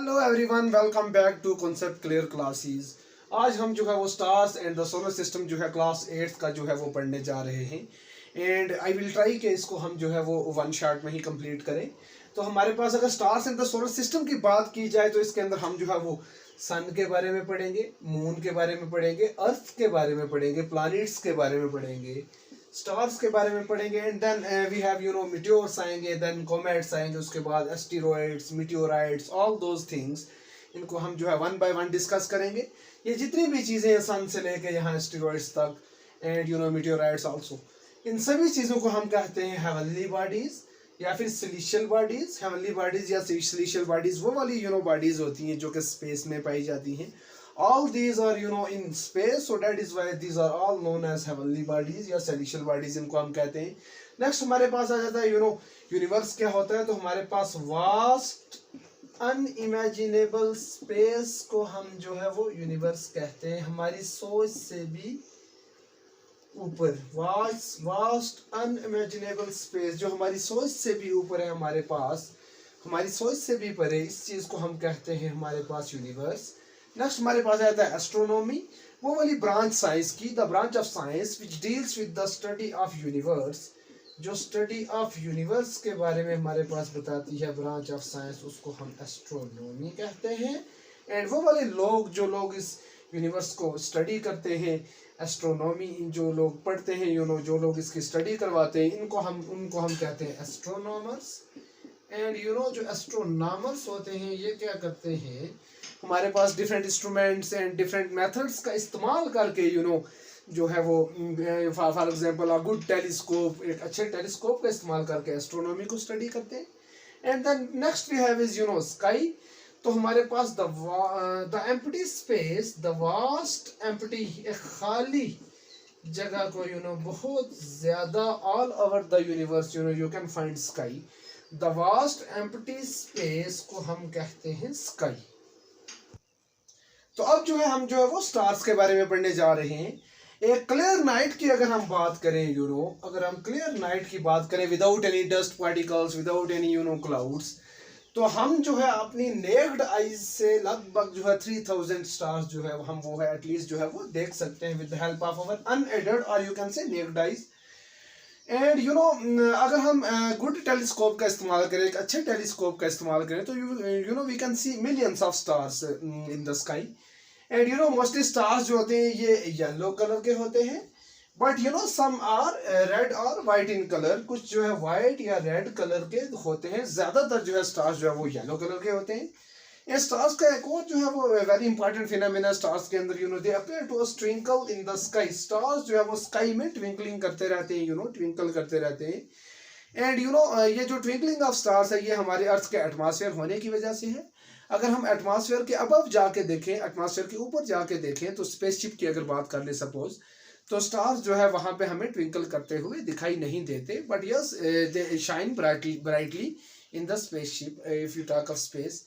Hello everyone, welcome back to concept clear classes. आज हम जो है वो stars and the solar system जो है क्लास 8 का जो है वो पढ़ने जा रहे हैं। एंड आई विल ट्राई कि इसको हम जो है वो वन शॉट में ही कंप्लीट करें। तो हमारे पास अगर stars and the solar system की बात की जाए तो इसके अंदर हम जो है वो सन के बारे में पढ़ेंगे, मून के बारे में पढ़ेंगे, अर्थ के बारे में पढ़ेंगे, प्लैनेट्स के बारे में पढ़ेंगे, स्टार्स के बारे में पढ़ेंगे। And then we have meteors आएंगे, देन कॉमेट्स आएंगे, उसके बाद asteroids, meteorites, all those things. इनको हम जो है वन बाय वन डिस्कस करेंगे। ये जितनी भी चीज़ें हैं सन से लेके यहाँ एस्टेरॉइड्स तक एंड मीटियोराइट्स आल्सो, इन सभी चीज़ों को हम कहते हैं हेवनली बॉडीज या फिर सिलिशियल बॉडीज। हेवनली बॉडीज या सिलिशियल बॉडीज वो वाली बॉडीज होती हैं जो कि स्पेस में पाई जाती हैं। All these are in space, so that is why these are all known as heavenly bodies या celestial bodies इनको हम कहते हैं। नेक्स्ट हमारे पास आ जाता है यूनिवर्स क्या होता है। तो हमारे पास वास्ट अनइमेजिनेबल स्पेस को हम जो है वो यूनिवर्स कहते हैं, हमारी सोच से भी ऊपर। वास्ट अनइमेजिनेबल स्पेस जो हमारी सोच से भी ऊपर है, हमारे पास हमारी सोच से भी परे, इस चीज़ को हम कहते हैं हमारे पास यूनिवर्स। नेक्स्ट हमारे पास आता है एस्ट्रोनॉमी, वो वाली ब्रांच साइंस की, the branch of science which deals with the study of universe, जो स्टडी ऑफ यूनिवर्स के बारे में हमारे पास बताती है ब्रांच ऑफ साइंस, उसको हम एस्ट्रोनॉमी कहते हैं। एंड वो वाले लोग जो लोग इस यूनिवर्स को स्टडी करते हैं, एस्ट्रोनॉमी जो लोग पढ़ते हैं, जो लोग इसकी स्टडी करवाते हैं, उनको हम कहते हैं एस्ट्रोनॉमर्स। एंड जो एस्ट्रोनॉमर्स होते हैं ये क्या करते हैं, हमारे पास different instruments and different methods का इस्तेमाल करके जो है वो for example a good telescope, एक अच्छे टेलीस्कोप का इस्तेमाल करके एस्ट्रोनॉमी को स्टडी करते हैं। And then next we have is sky. तो हमारे पास the empty space, the vast empty, एक खाली जगह को बहुत ज्यादा all over the universe you can find sky. The vast empty space को हम कहते हैं स्काई। तो अब हम वो स्टार्स के बारे में पढ़ने जा रहे हैं। एक क्लियर नाइट की अगर हम बात करें, अगर हम क्लियर नाइट की बात करें without any dust particles, without any clouds, तो हम अपनी नेक्ड आईज से लगभग 3000 स्टार्स हम एटलीस्ट वो देख सकते हैं with the help of our unaided और you can see naked eyes. And अगर हम गुड टेलीस्कोप का इस्तेमाल करें, एक अच्छे टेलीस्कोप का इस्तेमाल करें, तो we can see millions of stars in the sky. And mostly stars जो होते हैं ये येलो कलर के होते हैं, बट सम आर रेड और वाइट इन कलर। कुछ वाइट या रेड कलर के होते हैं, ज्यादातर स्टार्स वो येलो कलर के होते हैं। ये स्टार्स का एक और वो वेरी इंपॉर्टेंट फिनोमेना स्टार्स के अंदर they appear to twinkle in the sky. Stars वो स्काई में ट्विंकलिंग करते रहते हैं, ट्विंकल करते रहते हैं। एंड ये जो ट्विंकलिंग ऑफ स्टार्स है ये हमारे अर्थ के एटमॉस्फेयर होने की वजह से है। अगर हम एटमॉस्फेयर के अबव जाके देखें, एटमॉस्फेयर के ऊपर जाके देखें, तो स्पेसशिप की अगर बात कर ले सपोज, तो स्टार्स वहां पे हमें ट्विंकल करते हुए दिखाई नहीं देते, but yes they shine brightly in the spaceship if you talk of space.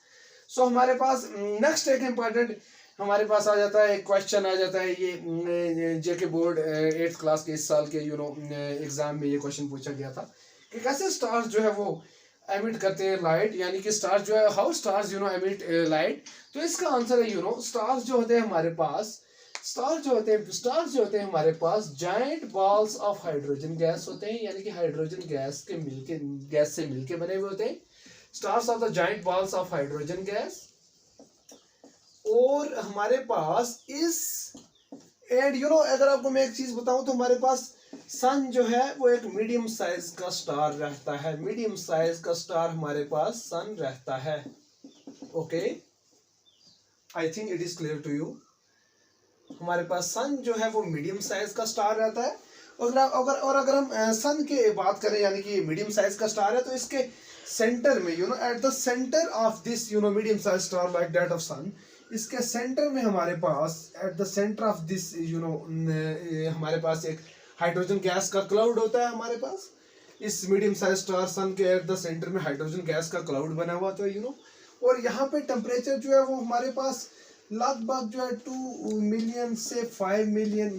So हमारे पास नेक्स्ट एक इम्पॉर्टेंट हमारे पास आ जाता है, क्वेश्चन आ जाता है, ये जेके बोर्ड 8th क्लास के इस साल के एग्जाम में ये क्वेश्चन पूछा गया था कि कैसे स्टार्स वो एमिट करते हैं लाइट, यानी कि stars how stars emit light. तो इसका आंसर है स्टार्स जो होते हैं हमारे पास, स्टार्स जो होते हैं हमारे पास giant balls of hydrogen gas होते हैं, यानी कि हाइड्रोजन गैस से मिलके बने हुए होते हैं। Stars are the giant balls of hydrogen gas. और हमारे पास एंड अगर आपको मैं एक चीज बताऊं तो हमारे पास सन वो एक मीडियम साइज का स्टार रहता है। मीडियम साइज का स्टार हमारे पास सन रहता है। Okay, I think it is clear to you. हमारे पास सन वो मीडियम साइज का स्टार रहता है। और अगर हम सन के बात करें, यानी कि मीडियम साइज का स्टार है, तो इसके सेंटर में at the centre of this medium size star like that of sun, इसके सेंटर में हमारे पास at the centre of this हमारे पास एक हाइड्रोजन गैस का क्लाउड होता है। हमारे पास इस मीडियम साइज स्टार सन के एट द सेंटर में हाइड्रोजन गैस का क्लाउड बना हुआ तो और यहाँ पे टेम्परेचर वो हमारे पास लगभग 2 मिलियन से 5 मिलियन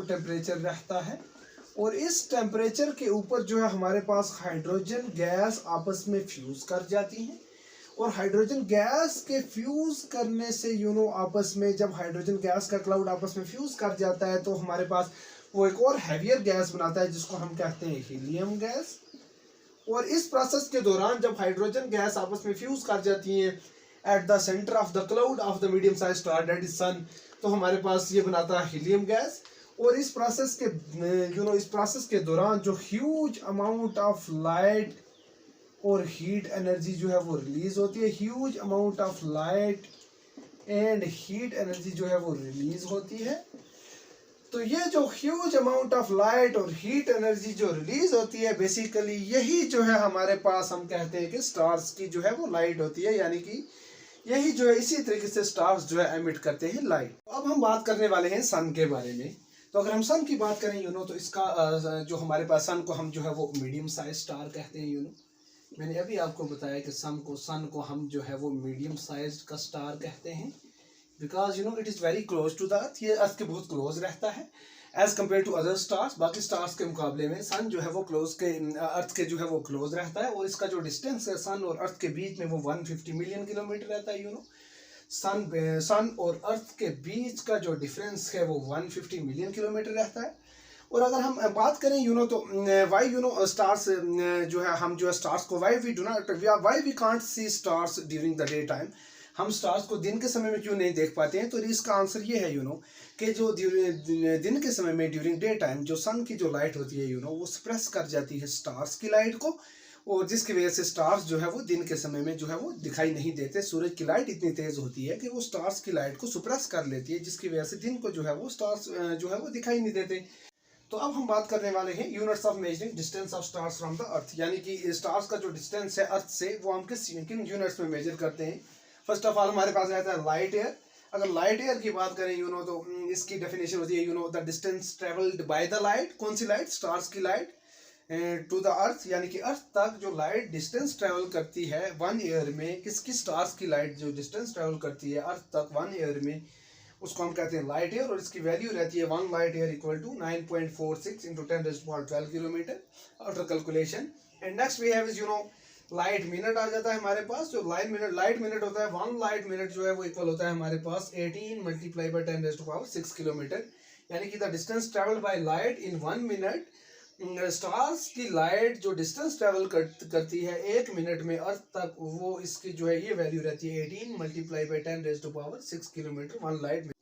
टेम्परेचर रहता है। और इस टेम्परेचर के ऊपर हमारे पास हाइड्रोजन गैस आपस में फ्यूज कर जाती हैं और हाइड्रोजन गैस के फ्यूज करने से आपस में, जब हाइड्रोजन गैस का क्लाउड आपस में फ्यूज कर जाता है तो हमारे पास वो एक और हैवियर गैस बनाता है जिसको हम कहते हैं हीलियम गैस। और इस प्रोसेस के दौरान जब हाइड्रोजन गैस आपस में फ्यूज कर जाती है at the centre of the cloud of the medium size star that is sun, तो हमारे पास ये बनाता है हीलियम गैस। और इस प्रोसेस के दौरान जो ह्यूज अमाउंट ऑफ लाइट और हीट एनर्जी जो है वो रिलीज होती है, huge amount of light and heat energy जो है वो रिलीज होती है। तो ये जो ह्यूज अमाउंट ऑफ लाइट और हीट एनर्जी जो रिलीज होती है, बेसिकली यही जो है हमारे पास हम कहते हैं कि स्टार्स की जो है वो लाइट होती है, यानी कि यही जो है इसी तरीके से स्टार्स जो है एमिट करते हैं लाइट। अब हम बात करने वाले हैं सन के बारे में। तो अगर हम सन की बात करें तो इसका जो हमारे पास सन को हम जो है वो मीडियम साइज स्टार कहते हैं। मैंने अभी आपको बताया कि सन को हम जो है वो मीडियम साइज का स्टार कहते हैं, because it is very close to the earth, ये अर्थ के बहुत क्लोज रहता है as compare to other stars. बाकी स्टार्स के मुकाबले में सन जो है वो अर्थ के जो है वो क्लोज रहता है। और इसका जो डिस्टेंस है सन और अर्थ के बीच में वो 150 मिलियन किलोमीटर रहता है। सन और अर्थ के बीच का जो डिफरेंस है वो 150 मिलियन किलोमीटर रहता है। और अगर हम बात करें तो वाई स्टार्स जो है, हम जो है स्टार्स को why we can't see stars during the day time, हम स्टार्स को दिन के समय में क्यों नहीं देख पाते हैं? तो इसका आंसर ये है कि जो दिन के समय में ड्यूरिंग डे टाइम जो सन की जो लाइट होती है वो सप्रेस कर जाती है स्टार्स की लाइट को, और जिसकी वजह से स्टार्स जो है वो दिन के समय में जो है वो दिखाई नहीं देते। सूरज की लाइट इतनी तेज होती है कि वो स्टार्स की लाइट को सप्रेस कर लेती है, जिसकी वजह से दिन को जो है वो स्टार्स जो है वो दिखाई नहीं देते। तो अब हम बात करने वाले हैं units of measuring distance of stars from the अर्थ, यानी कि स्टार्स का जो डिस्टेंस है अर्थ से वो हम किन यूनिट्स में मेजर करते हैं। फर्स्ट ऑफ ऑल हमारे पास रहता है लाइट ईयर। अगर लाइट ईयर की बात करें तो इसकी डेफिनेशन होती है the distance travelled by the light. कौन सी लाइट? स्टार्स की लाइट टू द अर्थ, यानी कि अर्थ तक जो लाइट डिस्टेंस ट्रेवल करती है 1 ईयर में, किसकी? स्टार्स की लाइट जो डिस्टेंस ट्रेवल करती है अर्थ तक 1 ईयर में, उसको हम कहते हैं लाइट ईयर। और इसकी वैल्यू रहती है 1 light year equal to 9.46 into 10⁻12 kilometre after calculation. And next we have is light minute आ जाता है हमारे पास। जो लाइट मिनट होता है, 1 लाइट मिनट जो है वो इक्वल होता है हमारे पास 18 मल्टीप्लाई बाय 10⁻6 किलोमीटर, यानी कि the distance travel by light in 1 minute. Stars की लाइट जो डिस्टेंस ट्रेवल करती है 1 मिनट में अर्थ तक, वो इसकी जो है ये वैल्यू रहती है 18 मल्टीप्लाई बाय 10⁻6 किलोमीटर 1 लाइट।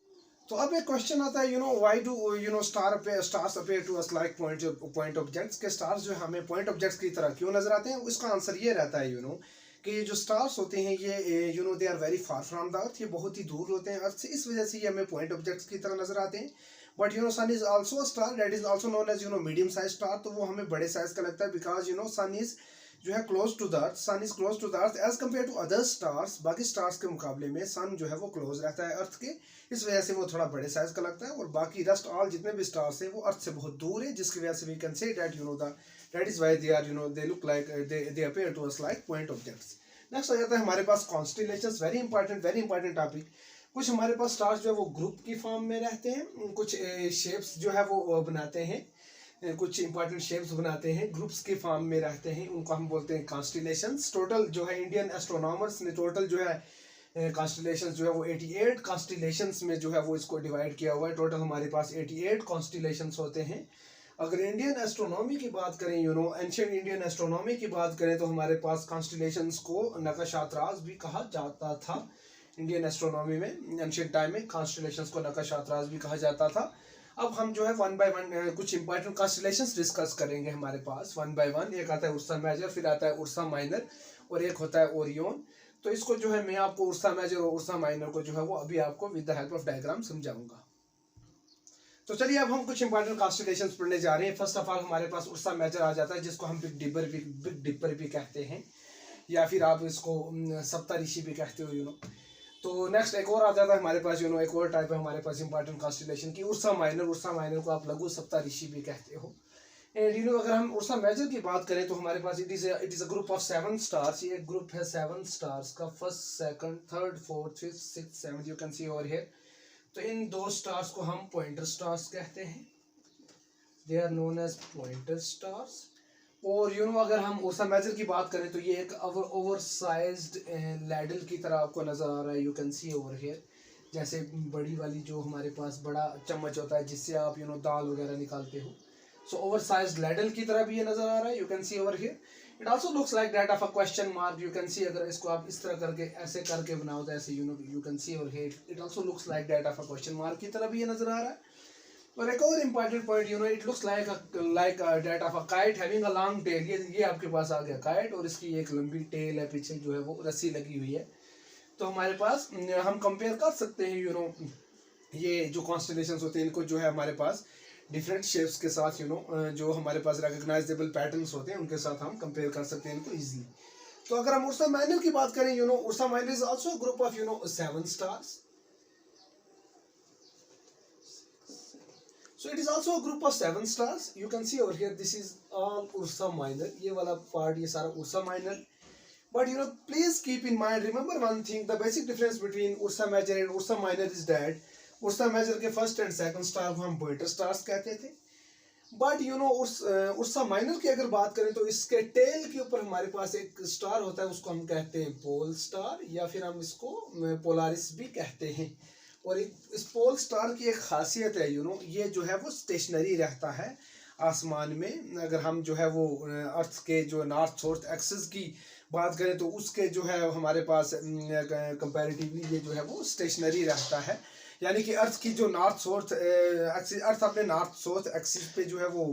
तो अब एक क्वेश्चन आता है why do stars appear to us like point objects, के स्टार्स जो हमें पॉइंट ऑब्जेक्ट्स की तरह क्यों नजर आते हैं? उसका आंसर ये रहता है कि जो स्टार्स होते हैं ये they are very far from the earth, ये बहुत ही दूर होते हैं अर्थ से, इस वजह से ये हमें पॉइंट ऑब्जेक्ट्स की तरह नजर आते हैं। But sun is also a star that is also known as medium size star, तो वो हमें बड़े साइज का लगता है बिकॉज सन इज जो है close to the earth, sun is close to the earth as compare to other stars. बाकी स्टार्स के मुकाबले में सन जो है वो क्लोज रहता है अर्थ के, इस वजह से वो थोड़ा बड़े साइज का लगता है। और बाकी रेस्ट ऑल जितने भी स्टार्स हैं वो अर्थ से बहुत दूर है, जिसकी वजह से we can say that that is why they are they look like they appear to us like point objects. Next आ जाता है हमारे पास कॉन्स्टेलेशंस, वेरी इंपॉर्टेंट टॉपिक। कुछ हमारे पास स्टार्स जो है वो ग्रुप की फॉर्म में रहते हैं, कुछ शेप्स जो है वो बनाते हैं, कुछ इंपॉर्टेंट शेप्स बनाते हैं, ग्रुप्स के फॉर्म में रहते हैं, उनको हम बोलते हैं कॉन्स्टेलेशंस। टोटल जो है इंडियन एस्ट्रोनॉमर्स ने टोटल जो है कॉन्स्टेलेशंस जो है वो 88 कॉन्स्टेलेशंस में जो है वो इसको डिवाइड किया हुआ है। टोटल हमारे पास 88 कॉन्स्टेलेशंस होते हैं। अगर इंडियन एस्ट्रोनॉमी की बात करें एंशिएंट इंडियन एस्ट्रोनॉमी की बात करें तो हमारे पास कॉन्स्टेलेशंस को नक्शात्राज भी कहा जाता था। इंडियन एस्ट्रोनॉमी में एंशिएंट टाइम में कॉन्स्टेलेशंस को नक्शात्राज भी कहा जाता था। अब हम जो है 1 बाय 1 कुछ इंपॉर्टेंट कॉन्स्टेलेशंस डिस्कस करेंगे हमारे पास 1 बाय 1। एक आता है उर्सा मेजर, फिर आता है उर्सा माइनर, और एक होता है ओरियन। तो इसको जो है मैं आपको उर्सा मेजर और उर्सा माइनर को जो है वो अभी आपको with the help of diagram समझाऊंगा। तो चलिए अब हम कुछ इंपॉर्टेंट कॉन्स्टेलेशंस पढ़ने जा रहे हैं। फर्स्ट ऑफ ऑल हमारे पास उर्सा मेजर आ जाता है, जिसको हम बिग डिपर भी कहते हैं, या फिर आप इसको सप्तऋषि भी कहते हो तो नेक्स्ट एक और आ जाता है हमारे पास एक और टाइप है हमारे पास इंपॉर्टेंट कॉन्स्टेलेशन की उर्सा माइनर को आप लघु सप्तऋषि भी कहते हो। एंड अगर हम उर्सा मेजर की बात करें तो हमारे पास it is a group of 7 stars. ये एक ग्रुप है 7 स्टार्स का, first, second, third, fourth, fifth, sixth, seventh, you can see over here. तो इन 2 स्टार्स को हम पॉइंटर स्टार्स कहते हैं, they are known as pointer stars. और अगर हम उर्सा मेजर की बात करें तो ये एक ओवर साइज्ड लैडल की तरह आपको नज़र आ रहा है, you can see over here. जैसे बड़ी वाली जो हमारे पास बड़ा चम्मच होता है जिससे आप दाल वगैरह निकालते हो, सो ओवर साइज्ड लैडल की तरह भी ये नज़र आ रहा है, you can see over here. It also looks like that of a question mark, you can सी। अगर इसको आप इस तरह करके ऐसे करके बनाओ तो ऐसे you can see over here, it also looks like that of a question mark की तरह भी ये नज़र आ रहा है। और एक और important point, it looks like that of a kite having a long tail. ये आपके पास आ गया काइट और इसकी एक लंबी टेल है, पीछे जो है वो रस्सी लगी हुई है। तो हमारे पास हम कंपेयर कर सकते हैं ये जो कॉन्स्टलेशंस होते हैं इनको जो है हमारे पास डिफरेंट शेप्स के साथ जो हमारे पास रिकॉग्नाइजेबल पैटर्न्स होते हैं उनके साथ हम कंपेयर कर सकते हैं इनको इजीली। तो अगर हम उर्सा माइनर की बात करें, Ursa Minor is also group of 7 stars. So it is also a group of 7 stars. You can see over here, this is all Ursa Minor. ये वाला part ये सारा Ursa Minor. But please keep in mind, remember one thing, the basic difference between Ursa Major and Ursa Minor is that Ursa Major के first and second star को हम pointer stars कहते थे. But Ursa Minor की अगर बात करें तो इसके tail के ऊपर हमारे पास एक star होता है, उसको हम कहते हैं pole star या फिर हम इसको Polaris भी कहते हैं। और इस पोल स्टार की एक खासियत है ये जो है वो स्टेशनरी रहता है आसमान में। अगर हम जो है वो अर्थ के जो नॉर्थ साउथ एक्सिस की बात करें तो उसके जो है हमारे पास कंपैरेटिवली ये जो है वो स्टेशनरी रहता है। यानी कि अर्थ की जो नॉर्थ साउथ एक्सिस, अर्थ अपने नॉर्थ साउथ एक्सिस पे जो है वो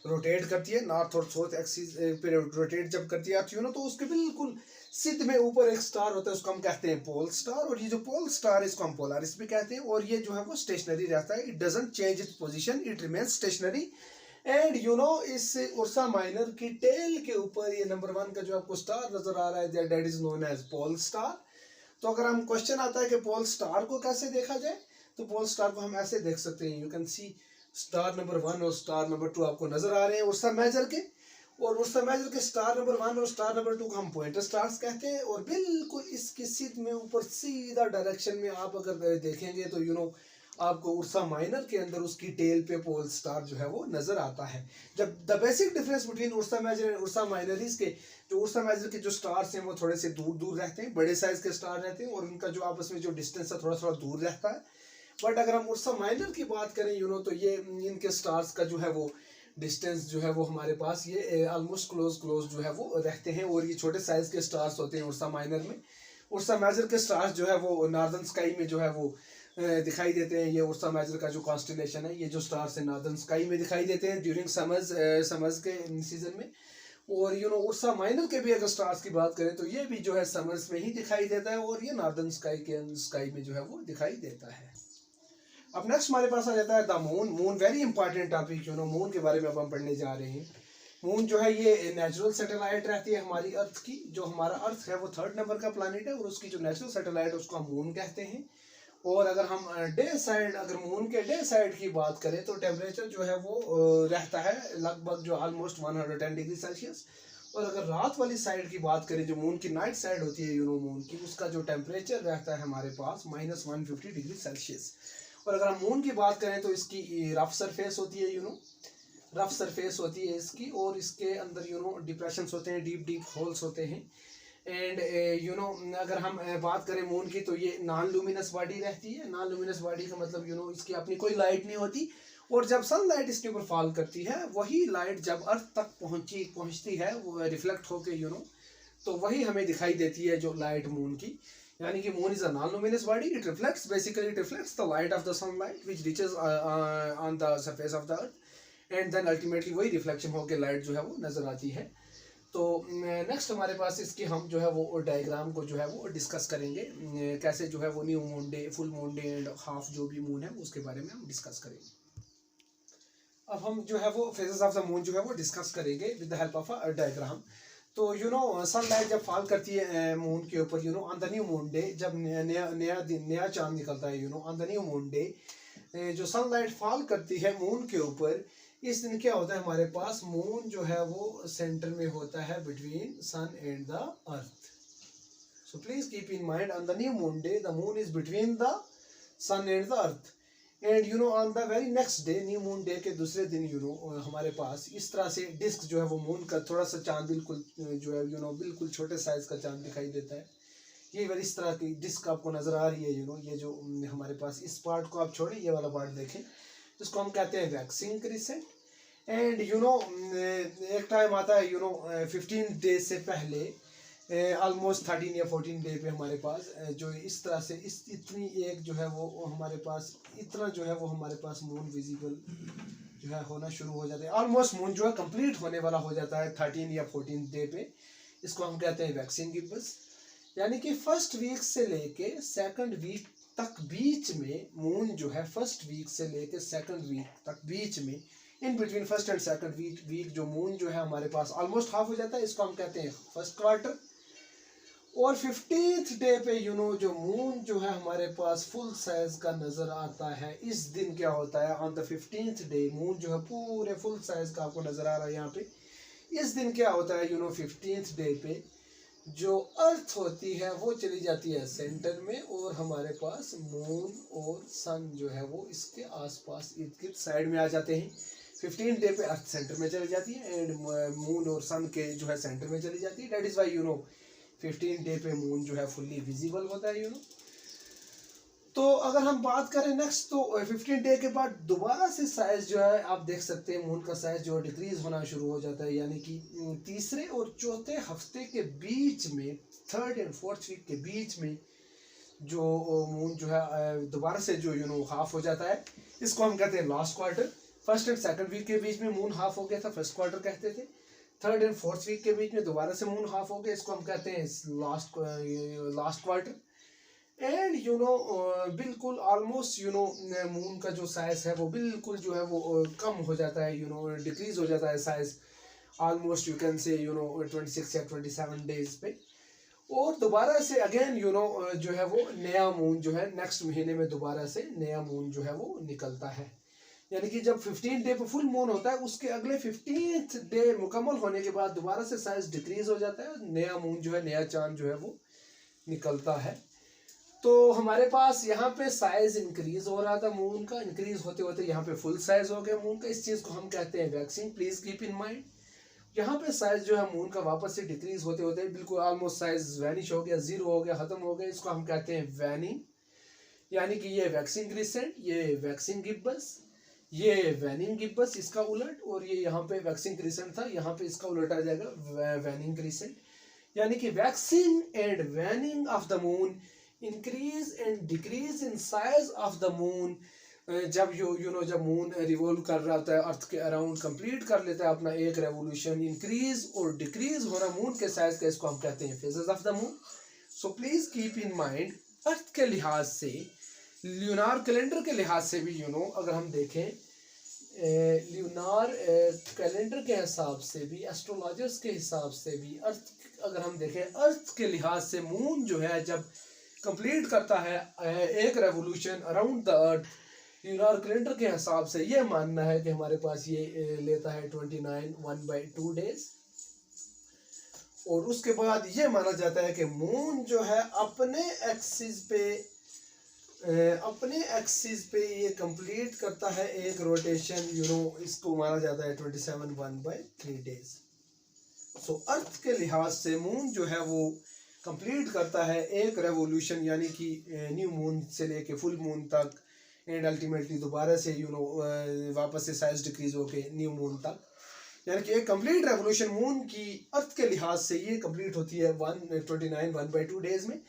रोटेट करती है, नॉर्थ और साउथ एक्सिस पे रोटेट जब करती है तो उसके बिल्कुल सिद्ध में ऊपर एक स्टार होता है, उसको हम कहते हैं पोल स्टार। और ये जो पोल स्टार है इसको हम पोलारिस भी कहते हैं। और ये जो है वो स्टेशनरी रहता है, it doesn't change its position, it remains stationary. And इस उर्सा माइनर की टेल के ऊपर ये नंबर 1 का जो आपको स्टार नजर आ रहा है, that is known as pole star. तो अगर हम क्वेश्चन आता है कि पोल स्टार को कैसे देखा जाए, तो पोल स्टार को हम ऐसे देख सकते हैं, you can C star number 1 और स्टार नंबर 2 आपको नजर आ रहे हैं उर्सा मेजर के। और उर्सा मेजर के स्टार नंबर 1 और स्टार नंबर 2 को हम पॉइंटर स्टार्स कहते हैं। और बिल्कुल इसके सिद्ध में ऊपर सीधा डायरेक्शन में आप अगर देखेंगे तो आपको उर्सा माइनर के अंदर उसकी टेल पे पोल स्टार जो है वो नजर आता है। जब the basic difference between Ursa Major and Ursa Minor is के जो उर्सा मेजर के जो स्टार्स हैं वो थोड़े से दूर दूर रहते हैं, बड़े साइज के स्टार रहते हैं और उनका जो आपस में जो डिस्टेंस है थोड़ा थोड़ा दूर रहता है। बट अगर हम उर्सा माइनर की बात करें तो ये इनके स्टार्स का जो है वो डिस्टेंस जो है वो हमारे पास ये ऑलमोस्ट क्लोज जो है वो रहते हैं। और ये छोटे साइज के स्टार्स होते हैं उर्सा माइनर में। उर्सा मेजर के स्टार्स जो है वो नॉर्दर्न स्काई में जो है वो दिखाई देते हैं। ये उर्सा मेजर का जो कॉन्स्टलेशन है, ये जो स्टार्स है नॉर्दर्न स्काई में दिखाई देते हैं ड्यूरिंग समर्स के सीजन में। और उर्सा माइनर के भी अगर स्टार्स की बात करें तो ये भी जो है समर्स में ही दिखाई देता है और ये नॉर्दर्न स्काई में जो है वो दिखाई देता है। अब नेक्स्ट हमारे पास आ जाता है the moon. Moon very important topic, moon के बारे में अब हम पढ़ने जा रहे हैं। मून जो है ये नेचुरल सैटेलाइट रहती है हमारी अर्थ की। जो हमारा अर्थ है वो 3rd नंबर का प्लानिट है और उसकी जो नेचुरल सैटेलाइट है उसको हम मून कहते हैं। और अगर हम अगर मून के डे साइड की बात करें तो टेम्परेचर जो है वो रहता है लगभग जो ऑलमोस्ट 110 डिग्री सेल्सियस। और अगर रात वाली साइड की बात करें जो मून की नाइट साइड होती है मून की, उसका जो टेम्परेचर रहता है हमारे पास -150 डिग्री सेल्सियस। और अगर हम मून की बात करें तो इसकी रफ सरफेस होती है रफ सरफेस होती है इसकी। और इसके अंदर डिप्रेशंस होते हैं, डीप होल्स होते हैं। एंड अगर हम बात करें मून की तो ये नॉन लुमिनस बॉडी रहती है। नॉन लुमिनस बॉडी का मतलब इसकी अपनी कोई लाइट नहीं होती। और जब सनलाइट इसके ऊपर फॉल करती है वही लाइट जब अर्थ तक पहुंचती है वो रिफ्लेक्ट होके तो वही हमें दिखाई देती है जो लाइट मून की। यानी कि moon is a non luminous body, it reflects the light of the sunlight which reaches on the surface of the earth and then ultimately वही रिफ्लेक्शन होकर लाइट जो है वो नजर आती है। तो नेक्स्ट हमारे पास इसकी हम जो है वो डायग्राम को जो है वो डिस्कस करेंगे, कैसे जो है वो new moon day, full moon day and half जो भी मून है उसके बारे में हम डिस्कस करेंगे। अब हम जो है वो फेजेस ऑफ द मून जो है वो डिस्कस करेंगे with the help of a diagram. तो सनलाइट जब फॉल करती है मून के ऊपर on the new moon day, जब नया चांद निकलता है on the new moon day, जो सनलाइट फॉल करती है मून के ऊपर, इस दिन क्या होता है हमारे पास मून जो है वो सेंटर में होता है between sun and the earth. So please keep in mind on the new moon day the moon is between the sun and the earth. And you know on the very next day, new moon day के दूसरे दिन you know हमारे पास इस तरह से disc जो है वो मून का थोड़ा सा चांद बिल्कुल जो है यू नो बिल्कुल छोटे साइज का चांद दिखाई देता है। ये वाली इस तरह की डिस्क आपको नजर आ रही है यू नो, ये जो हमारे पास, इस पार्ट को आप छोड़ें, ये वाला पार्ट देखें, इसको हम कहते हैं waxing crescent. And you no एक टाइम आता है यू नो 15 डेज से पहले, ऑलमोस्ट 13 या 14 डे पे हमारे पास जो इस तरह से इस इतनी एक जो है वो हमारे पास इतना जो है वो हमारे पास मून विजिबल जो है होना शुरू हो जाता है। ऑलमोस्ट मून जो है कंप्लीट होने वाला हो जाता है 13 या 14 डे पे। इसको हम कहते हैं वैक्सिंग गिब्बस। यानी कि फर्स्ट वीक से लेके सेकंड वीक तक बीच में मून जो है, फर्स्ट वीक से लेके सेकंड वीक तक बीच में, in between first and second week जो मून जो है हमारे पास ऑलमोस्ट हाफ हो जाता है, इसको हम कहते हैं फर्स्ट क्वार्टर। और 15th डे पे यू नो जो मून जो है हमारे पास फुल साइज का नजर आता है। इस दिन क्या होता है, on the 15th day moon जो है पूरे फुल साइज का आपको नजर आ रहा है यहाँ पे। इस दिन क्या होता है यू नो 15th डे पे जो अर्थ होती है वो चली जाती है सेंटर में, और हमारे पास मून और सन जो है वो इसके आसपास इर्द गिर्द साइड में आ जाते हैं। 15 डे पे अर्थ सेंटर में चली जाती है एंड मून और सन के जो है सेंटर में चली जाती है। That is why you know 15 day पे मून जो है फुल्ली विजिबल होता है यू नो। तो अगर हम बात करें नेक्स्ट, तो 15 डे के बाद दोबारा से साइज जो है आप देख सकते हैं मून का साइज जो डिक्रीज होना शुरू हो जाता है। यानी कि तीसरे और चौथे हफ्ते के बीच में, थर्ड एंड फोर्थ वीक के बीच में जो मून जो है दोबारा से जो यू नो हाफ हो जाता है, इसको हम कहते हैं last quarter. First and second week के बीच में मून हाफ हो गया था, फर्स्ट क्वार्टर कहते थे। थर्ड एंड फोर्थ वीक के बीच में दोबारा से मून हाफ हो गया, इसको हम कहते हैं last quarter. And you no बिल्कुल ऑलमोस्ट यू नो मून का जो साइज है वो बिल्कुल जो है वो कम हो जाता है, यू नो डिक्रीज हो जाता है साइज, ऑलमोस्ट यू कैन से यू नो 26 या 27 डेज पे। और दोबारा से अगेन यू नो जो है वो नया मून जो है नेक्स्ट महीने में दोबारा से नया मून जो है वो निकलता है। यानी कि जब 15 डे पे फुल मून होता है, उसके अगले 15th डे मुकम्मल होने के बाद दोबारा से साइज डिक्रीज हो जाता है, नया मून जो है, नया चांद जो है वो निकलता है। तो हमारे पास यहाँ पे साइज इंक्रीज हो रहा था मून का, इंक्रीज होते होते यहाँ पे फुल साइज हो गया मून का। इस चीज को हम कहते हैं waxing, please keep in mind. यहाँ पे साइज जो है मून का वापस से डिक्रीज होते होते बिल्कुल ऑलमोस्ट साइज वैनिश हो गया, जीरो हो गया, खत्म हो गया। इसको हम कहते हैं वैनिंग। यानी कि ये वैक्सिंग क्रिसेंट, ये वैक्सिंग गिब्बस, ये वैनिंग गिब्बस इसका उलट, और ये यहाँ पे वैक्सिंग क्रिसेंट था, यहाँ पे इसका उलट आ जाएगा वैनिंग क्रिसेंट। यानी कि waxing and waning of the moon, increase and decrease in size of the moon. जब यू नो जब मून रिवॉल्व कर रहा होता है अर्थ के अराउंड, कंप्लीट कर लेता है अपना एक रेवोल्यूशन, इंक्रीज और डिक्रीज होना मून के साइज का, इसको हम कहते हैं phases of the moon. So please keep in mind, earth के लिहाज से, ल्यूनार कैलेंडर के लिहाज से भी यू नो अगर हम देखें, ल्यूनार कैलेंडर के हिसाब से भी, एस्ट्रोलॉजर्स के हिसाब से भी, अर्थ अगर हम देखें अर्थ के लिहाज से मून जो है जब कंप्लीट करता है एक revolution around the earth, lunar calendar के हिसाब से ये मानना है कि हमारे पास ये लेता है 29 1/2 डेज। और उसके बाद ये माना जाता है कि मून जो है अपने एक्सिस पे ये कंप्लीट करता है एक रोटेशन, यू नो इसको माना जाता है 27 1/3 डेज। सो अर्थ के लिहाज से मून जो है वो कंप्लीट करता है एक रेवोल्यूशन, यानी कि न्यू मून से लेके फुल मून तक, एंड अल्टीमेटली दोबारा से यू नो वापस से साइज डिक्रीज होके न्यू मून तक। यानी कि एक कंप्लीट रेवोल्यूशन मून की अर्थ के लिहाज से ये कंप्लीट होती है 29 1/2 डेज में।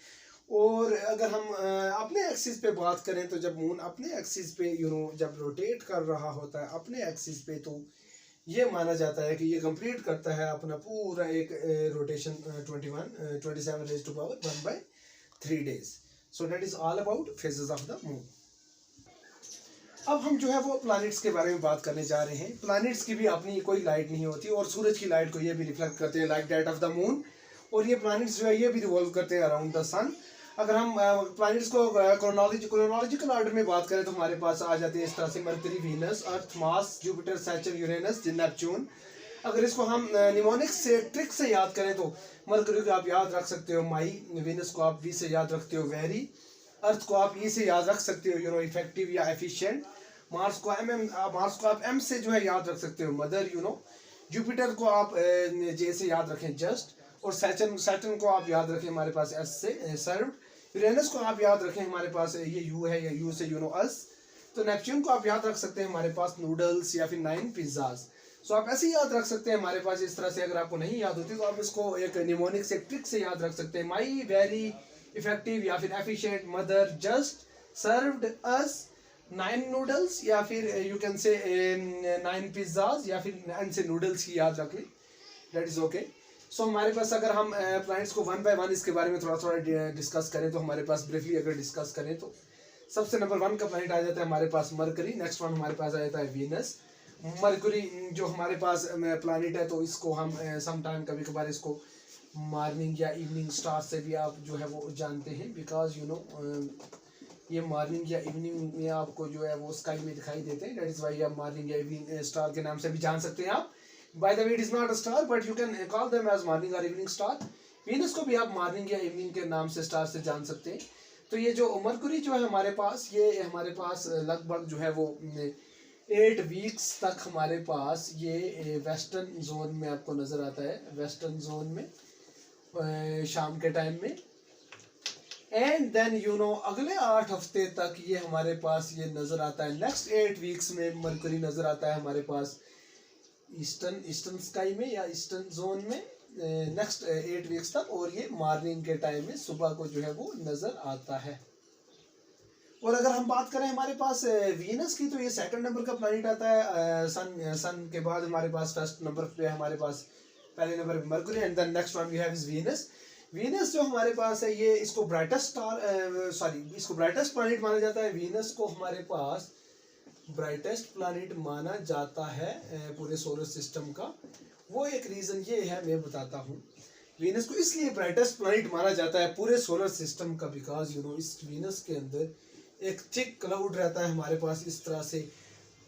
और अगर हम अपने एक्सिस पे बात करें, तो जब मून अपने एक्सिस पे यू नो जब रोटेट कर रहा होता है अपने एक्सिस पे, तो ये माना जाता है कि ये कंप्लीट करता है अपना पूरा एक rotation 27 raised to power 1/3 days. So that is all about phases of the moon. अब हम जो है वो प्लैनेट्स के बारे में बात करने जा रहे हैं। प्लैनेट्स की भी अपनी कोई लाइट नहीं होती, और सूरज की लाइट को ये भी रिफ्लेक्ट करते हैं like that of the moon. और ये प्लैनेट्स जो है ये भी रिवॉल्व करते हैं अराउंड द सन। अगर हम प्लैनेट्स को क्रोनोलॉजिकल ऑर्डर में बात करें, तो हमारे पास आ जाते हैं इस तरह से Mercury, Venus, Earth, Mars, Jupiter, Saturn, Uranus, Neptune. अगर इसको हम निमोनिक्स से ट्रिक से याद करें, तो मरकरी को आप याद रख सकते हो माई, वीनस को आप वी से याद रखते हो वेरी, अर्थ को आप ई से याद रख सकते हो, इफेक्टिव या एफिशिएंट। मार्स को आप एम से जो है याद रख सकते हो, मदर। जुपिटर को आप जे से याद रखें, जस्ट। और सैटर्न को आप याद रखें हमारे पास एस से, सर्व्ड। यूरेनस को आप याद रखें हमारे पास ये यू है, या यू से अस। तो नेपच्यून को आप याद रख सकते हैं हमारे पास नूडल्स या फिर 9 पिज्जाज। सो आप ऐसे ही याद रख सकते हैं हमारे पास इस तरह से। अगर आपको नहीं याद होती तो आप इसको एक निमोनिक से, ट्रिक से याद रख सकते हैं। माई वेरी इफेक्टिव या फिर एफिशिएंट मदर जस्ट सर्व्ड अस 9 नूडल्स, या फिर यू कैन से 9 पिज्जाज, या फिर 9 से नूडल्स की याद रख ली, दैट इज ओके। सो हमारे पास अगर हम प्लैनेट्स को वन बाय वन इसके बारे में थोड़ा थोड़ा डिस्कस करें, तो हमारे पास ब्रीफली अगर डिस्कस करें तो सबसे नंबर 1 का प्लैनेट आ जाता है हमारे पास मरकरी। नेक्स्ट वन हमारे पास आ जाता है वीनस। मरकरी जो हमारे पास प्लैनेट है, तो इसको हम सम टाइम कभी कभार इसको मॉर्निंग या इवनिंग स्टार से भी आप जो है वो जानते हैं, बिकॉज ये मॉर्निंग या इवनिंग में आपको जो है वो स्काई में दिखाई देते हैं, दैट इज वाई आप मॉर्निंग या इवनिंग स्टार के नाम से भी जान सकते हैं आप। By the way it is not a star, but you can call them as morning और इवनिंग स्टार। वीनस को भी आप मॉर्निंग या इवनिंग के नाम से, स्टार से जान सकते हैं। तो ये जो मरकुरी जो है हमारे पास, ये हमारे पास लगभग जो है वो 8 वीक्स तक हमारे पास ये वेस्टर्न जोन में आपको नज़र आता है, वेस्टर्न जोन में शाम के टाइम में। एंड देन अगले 8 हफ्ते तक ये हमारे पास ये नज़र आता है। नेक्स्ट 8 वीक्स में मरकुरी नज़र आता है हमारे पास ईस्टर्न स्काई में या ईस्टर्न जोन में नेक्स्ट 8 वीक्स तक, और ये मॉर्निंग के टाइम में सुबह को जो है वो नज़र आता है। और अगर हम बात करें हमारे पास वीनस की, तो ये 2nd नंबर का प्लैनेट आता है सन के बाद। हमारे पास 1st नंबर पे हमारे पास पहले नंबर पे Mercury, and then next one we have is Venus. Venus जो हमारे पास है, ये इसको इसको ब्राइटेस्ट प्लैनेट माना जाता है। वीनस को हमारे पास ब्राइटेस्ट प्लैनेट माना जाता है पूरे सोलर सिस्टम का। वो एक रीज़न ये है, मैं बताता हूँ। वीनस को इसलिए ब्राइटेस्ट प्लैनेट माना जाता है पूरे सोलर सिस्टम का, बिकॉज इस वीनस के अंदर एक थिक क्लाउड रहता है हमारे पास, इस तरह से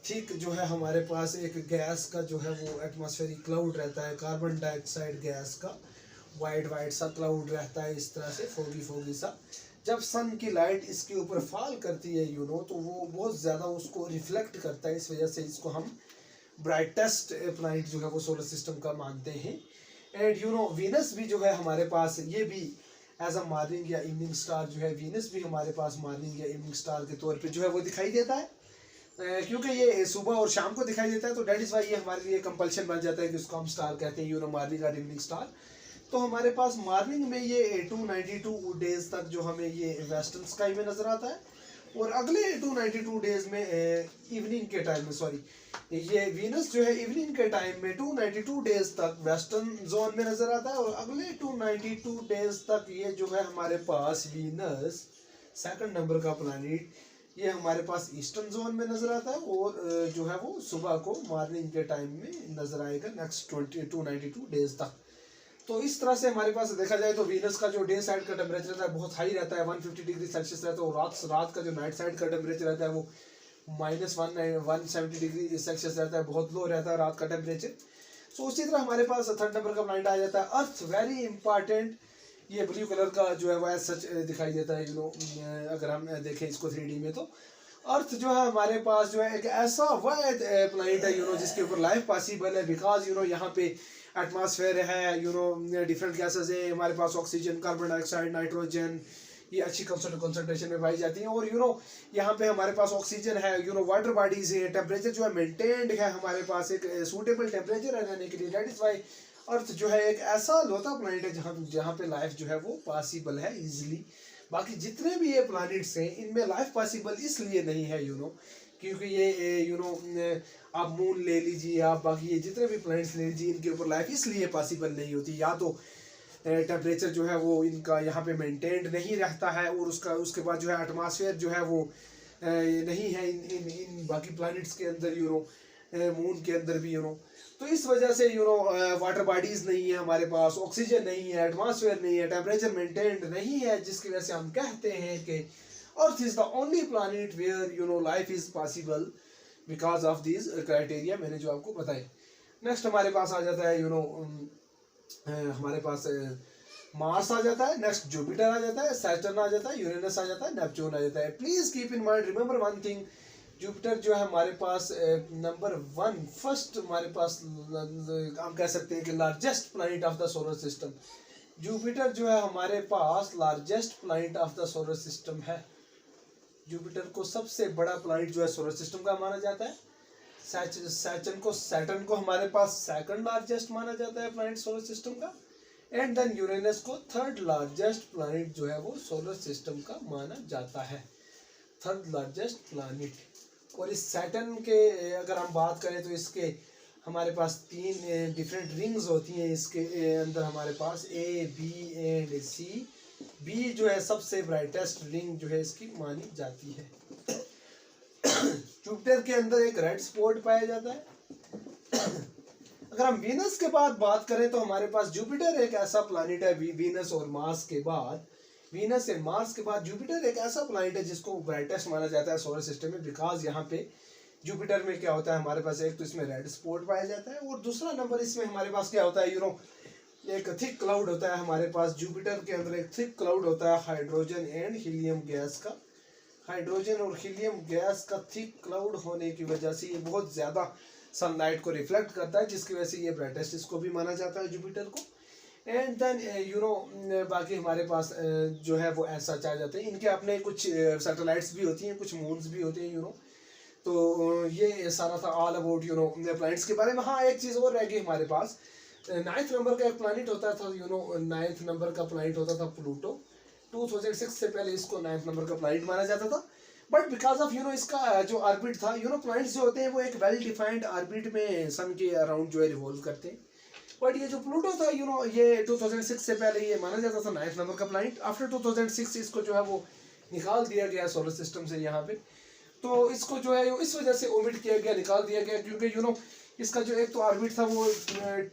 थिक जो है हमारे पास एक गैस का जो है वो एटमॉस्फेरिक क्लाउड रहता है, कार्बन डाइऑक्साइड गैस का वाइट सा क्लाउड रहता है, इस तरह से फोगी सा। जब सन की लाइट इसके ऊपर फॉल करती है तो वो बहुत ज़्यादा उसको रिफ्लेक्ट करता है, इस वजह से इसको हम ब्राइटेस्ट प्लैनेट जो है वो सोलर सिस्टम का मानते हैं। एंड वीनस भी जो है हमारे पास, ये भी एज अ मॉर्निंग या इवनिंग स्टार जो है, वीनस भी हमारे पास मॉर्निंग या इवनिंग स्टार के तौर पे जो है वो दिखाई देता है, क्योंकि ये सुबह और शाम को दिखाई देता है। तो डेट इज़ वाई ये हमारे लिए कंपल्शन बन जाता है कि उसको हम स्टार कहते हैं, मॉर्निंग और इवनिंग स्टार। तो हमारे पास मॉर्निंग में ये 292 डेज तक जो हमें ये वेस्टर्न स्काई में नज़र आता है, और अगले 292 डेज में इवनिंग के टाइम में ये वीनस जो है इवनिंग के टाइम में 292 डेज तक वेस्टर्न जोन में नज़र आता है, और अगले 292 डेज तक ये जो है हमारे पास वीनस 2nd नंबर का प्लैनेट, ये हमारे पास ईस्टर्न जोन में नज़र आता है, और जो है वो सुबह को मॉर्निंग के टाइम में नज़र आएगा नेक्स्ट 292 डेज तक। तो इस तरह से हमारे पास देखा जाए तो वीनस का जो डे साइड का टेम्परेचर रहता है बहुत हाई रहता है, 150 डिग्री सेल्सियस रहता है, और रात का जो नाइट साइड का टेम्परेचर रहता है वो -170 डिग्री सेल्सियस रहता है, बहुत लो रहता है रात का टेम्परेचर। सो उसी तरह हमारे पास 3rd नंबर का प्लैनेट आ जाता है अर्थ, वेरी इंपॉर्टेंट। ये ब्लू कलर का जो है वह सच दिखाई देता है, अगर हम देखें इसको 3D में, तो अर्थ जो है हमारे पास जो है एक ऐसा वाइड प्लैनेट है जिसके ऊपर लाइफ पॉसिबल है, बिकॉज यहाँ पे एटमॉस्फेयर है, डिफरेंट गैसेस है हमारे पास, ऑक्सीजन, कार्बन डाइऑक्साइड, नाइट्रोजन, ये अच्छी कंसंट्रेशन में पाई जाती हैं, और यहाँ पे हमारे पास ऑक्सीजन है, वाटर बॉडीज है, टेम्परेचर जो है मेंटेन्ड है हमारे पास, एक सूटेबल टेम्परेचर है रहने के लिए। दैट इज वाई अर्थ जो है एक ऐसा लौता प्लैनेट है जहाँ पे लाइफ जो है वो पॉसिबल है इजीली। बाकी जितने भी ये प्लैनेट्स हैं इनमें लाइफ पॉसिबल इसलिए नहीं है क्योंकि ये आप मून ले लीजिए, आप बाकी ये जितने भी प्लैनेट्स ले लीजिए, इनके ऊपर लाइफ इसलिए पॉसिबल नहीं होती, या तो टेम्परेचर जो है वो इनका यहाँ पे मेंटेन्ड नहीं रहता है, और उसके बाद जो है एटमॉस्फेयर जो है वो नहीं है इन बाकी प्लैनेट्स के अंदर, मून के अंदर भी तो इस वजह से वाटर बॉडीज नहीं है हमारे पास, ऑक्सीजन नहीं है, एटमॉस्फेयर नहीं है, टेम्परेचर मेंटेन्ड नहीं है, जिसकी वजह से हम कहते हैं कि earth is the only planet where life is possible because of this criteria मैंने जो आपको बताए। नेक्स्ट हमारे पास आ जाता है हमारे पास मार्स आ जाता है, नेक्स्ट जुपिटर आ जाता है, सैटर्न आ जाता है, यूरेनस आ जाता है, नेपच्यून आ जाता है। Please keep in mind, remember one thing, Jupiter जो है हमारे पास नंबर 1 फर्स्ट हमारे पास हम कह सकते हैं कि largest planet of the solar system. Jupiter जो है हमारे पास largest planet of the solar system है। जुपिटर को सबसे बड़ा प्लैनेट जो है सोलर सिस्टम का माना जाता है। सैटर्न को हमारे पास सेकंड लार्जेस्ट माना जाता है प्लैनेट सोलर सिस्टम का। एंड देन यूरेनस को थर्ड लार्जेस्ट प्लैनेट जो है वो सोलर सिस्टम का माना जाता है, थर्ड लार्जेस्ट प्लैनेट। और इस सैटर्न के अगर हम बात करें तो इसके हमारे पास 3 डिफरेंट रिंग्स होती हैं। इसके अंदर हमारे पास A, B and C। B जो है सबसे ब्राइटेस्ट रिंग जो है इसकी मानी जाती है। जुपिटर के अंदर एक रेड स्पॉट पाया जाता है। अगर हम वीनस के बाद बात करें तो हमारे पास जुपिटर एक ऐसा प्लैनेट है, वीनस और मार्स के बाद, वीनस एंड मार्स के बाद जुपिटर एक ऐसा प्लैनेट है जिसको ब्राइटेस्ट माना जाता है सोलर सिस्टम में। बिकॉज यहाँ पे जुपिटर में क्या होता है, हमारे पास एक तो इसमें रेड स्पॉट पाया जाता है और दूसरा नंबर इसमें हमारे पास क्या होता है, एक थिक क्लाउड होता है हमारे पास। जुपिटर के अंदर एक थिक क्लाउड होता है हाइड्रोजन एंड हीलियम गैस का। हाइड्रोजन और हीलियम गैस का थिक क्लाउड होने की वजह से ये बहुत ज़्यादा सनलाइट को रिफ्लेक्ट करता है, जिसकी वजह से ये ब्राइटेस्ट इसको भी माना जाता है जुपिटर को। एंड देन बाकी हमारे पास जो है वो ऐसा आ जाते हैं। इनके अपने कुछ सैटेलाइट्स भी होती हैं, कुछ मून्स भी होते हैं, तो ये सारा था ऑल अबाउट प्लैनेट्स के बारे में। हाँ, एक चीज़ और रह गई हमारे पास, 9th नंबर का एक प्लैनेट होता था, 9th नंबर का प्लैनेट होता था प्लूटो। 2006 से पहले इसको 9th नंबर का प्लैनेट माना जाता था। बट बिकॉज ऑफ इसका जो ऑर्बिट था, प्लैनेट्स जो होते हैं वो एक वेल डिफाइंड ऑर्बिट में सन के अराउंड जो है रिवॉल्व करते हैं। बट ये जो प्लूटो था, ये 2006 से पहले ये माना जाता था 9th नंबर का प्लैनेट। आफ्टर 2006 इसको जो है वो निकाल दिया गया सोलर सिस्टम से यहाँ पे। तो इसको जो है इस वजह से ओमिट किया गया, निकाल दिया गया, क्योंकि इसका जो एक तो ऑर्बिट था वो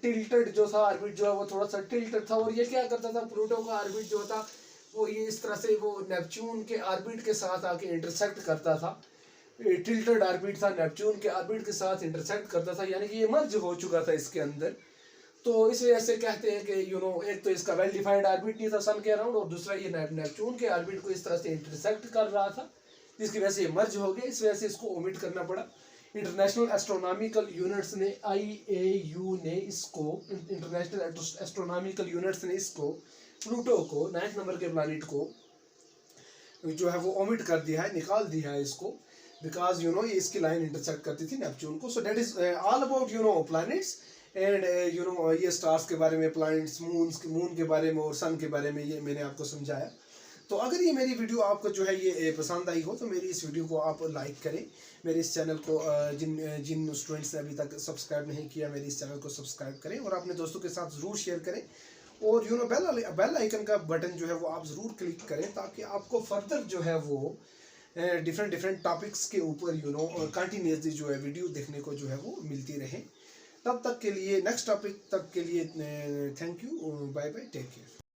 टिल्टेड जो था, ऑर्बिट जो है वो थोड़ा सा टिल्टेड था। और ये क्या करता था, प्लूटो का ऑर्बिट जो था वो ये इस तरह से वो नेपच्यून के ऑर्बिट के साथ आके इंटरसेक्ट करता था। टिल्टेड ऑर्बिट था, नेपच्यून के ऑर्बिट के साथ इंटरसेक्ट करता था, यानी कि ये मर्ज हो चुका था इसके अंदर। तो इस वजह से कहते हैं कि एक तो इसका वेल डिफाइंड ऑर्बिट नहीं था सन के अराउंड, और दूसरा ये नेपच्यून के ऑर्बिट को इस तरह से इंटरसेक्ट कर रहा था, जिसकी वजह से ये मर्ज हो गया। इस वजह से इसको ओमिट करना पड़ा। इंटरनेशनल एस्ट्रोनॉमिकल यूनिट्स ने, IAU ने इसको, इंटरनेशनल एस्ट्रोनॉमिकल यूनिट्स ने इसको, प्लूटो को, 9th नंबर के प्लैनेट को जो है वो ओमिट कर दिया है, निकाल दिया है इसको। बिकॉज ये इसकी लाइन इंटरसेक्ट करती थी नेपच्यून को। So that is all about planets and ये स्टार्स के बारे में, प्लैनेट्स, मून के बारे में और सन के बारे में ये मैंने आपको समझाया। तो अगर ये मेरी वीडियो आपको जो है ये पसंद आई हो तो मेरी इस वीडियो को आप लाइक करें। मेरे इस चैनल को जिन स्टूडेंट्स ने अभी तक सब्सक्राइब नहीं किया, मेरे इस चैनल को सब्सक्राइब करें और अपने दोस्तों के साथ ज़रूर शेयर करें। और बेल आइकन का बटन जो है वो आप ज़रूर क्लिक करें, ताकि आपको फर्दर जो है वो डिफरेंट टॉपिक्स के ऊपर कंटिन्यूसली जो है वीडियो देखने को जो है वो मिलती रहे। तब तक के लिए, नेक्स्ट टॉपिक तक के लिए thank you, bye bye, take care.